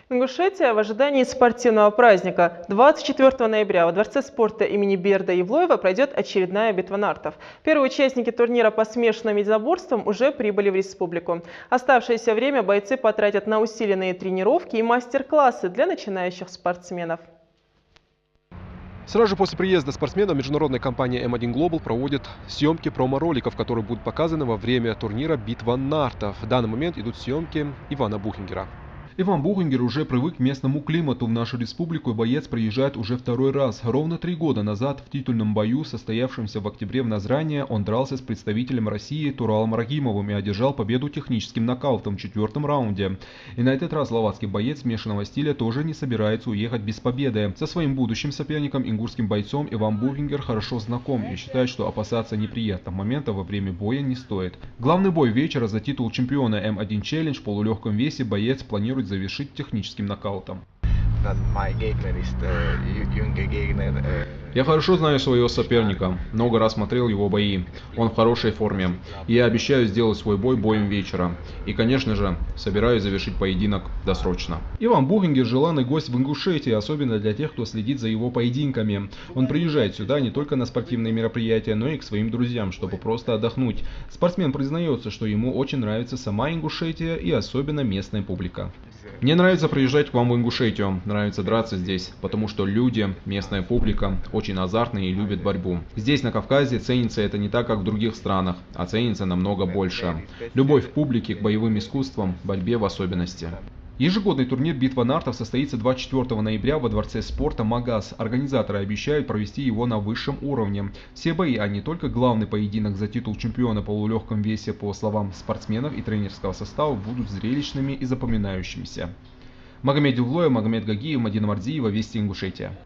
Ингушетия в ожидании спортивного праздника. 24 ноября во Дворце спорта имени Берда Евлоева пройдет очередная битва нартов. Первые участники турнира по смешанным единоборствам уже прибыли в республику. Оставшееся время бойцы потратят на усиленные тренировки и мастер-классы для начинающих спортсменов. Сразу же после приезда спортсменов международная компания M1 Global проводит съемки промо-роликов, которые будут показаны во время турнира «Битва нартов». В данный момент идут съемки Ивана Бухингера. Иван Бухингер уже привык к местному климату в нашу республику, и боец приезжает уже второй раз. Ровно 3 года назад в титульном бою, состоявшемся в октябре в Назране, он дрался с представителем России Туралом Рагимовым и одержал победу техническим нокаутом в 4-м раунде. И на этот раз словацкий боец смешанного стиля тоже не собирается уехать без победы. Со своим будущим соперником, ингушским бойцом, Иван Бухингер хорошо знаком и считает, что опасаться неприятных моментов во время боя не стоит. Главный бой вечера за титул чемпиона М1 Challenge в полулегком весе боец планирует завершить техническим нокаутом. Я хорошо знаю своего соперника, много раз смотрел его бои. Он в хорошей форме. И я обещаю сделать свой бой боем вечера. И, конечно же, собираюсь завершить поединок досрочно. Иван Бухингер – желанный гость в Ингушетии, особенно для тех, кто следит за его поединками. Он приезжает сюда не только на спортивные мероприятия, но и к своим друзьям, чтобы просто отдохнуть. Спортсмен признается, что ему очень нравится сама Ингушетия и особенно местная публика. Мне нравится приезжать к вам в Ингушетию, нравится драться здесь, потому что люди, местная публика очень азартные и любят борьбу. Здесь на Кавказе ценится это не так, как в других странах, а ценится намного больше. Любовь публики к боевым искусствам, борьбе в особенности. Ежегодный турнир «Битва нартов» состоится 24 ноября во Дворце спорта «Магаз». Организаторы обещают провести его на высшем уровне. Все бои, а не только главный поединок за титул чемпиона по полулегком весе, по словам спортсменов и тренерского состава, будут зрелищными и запоминающимися. Магомед Ювлоев, Магомед Гагиев, Мадина Мардиева, Вести Ингушетия.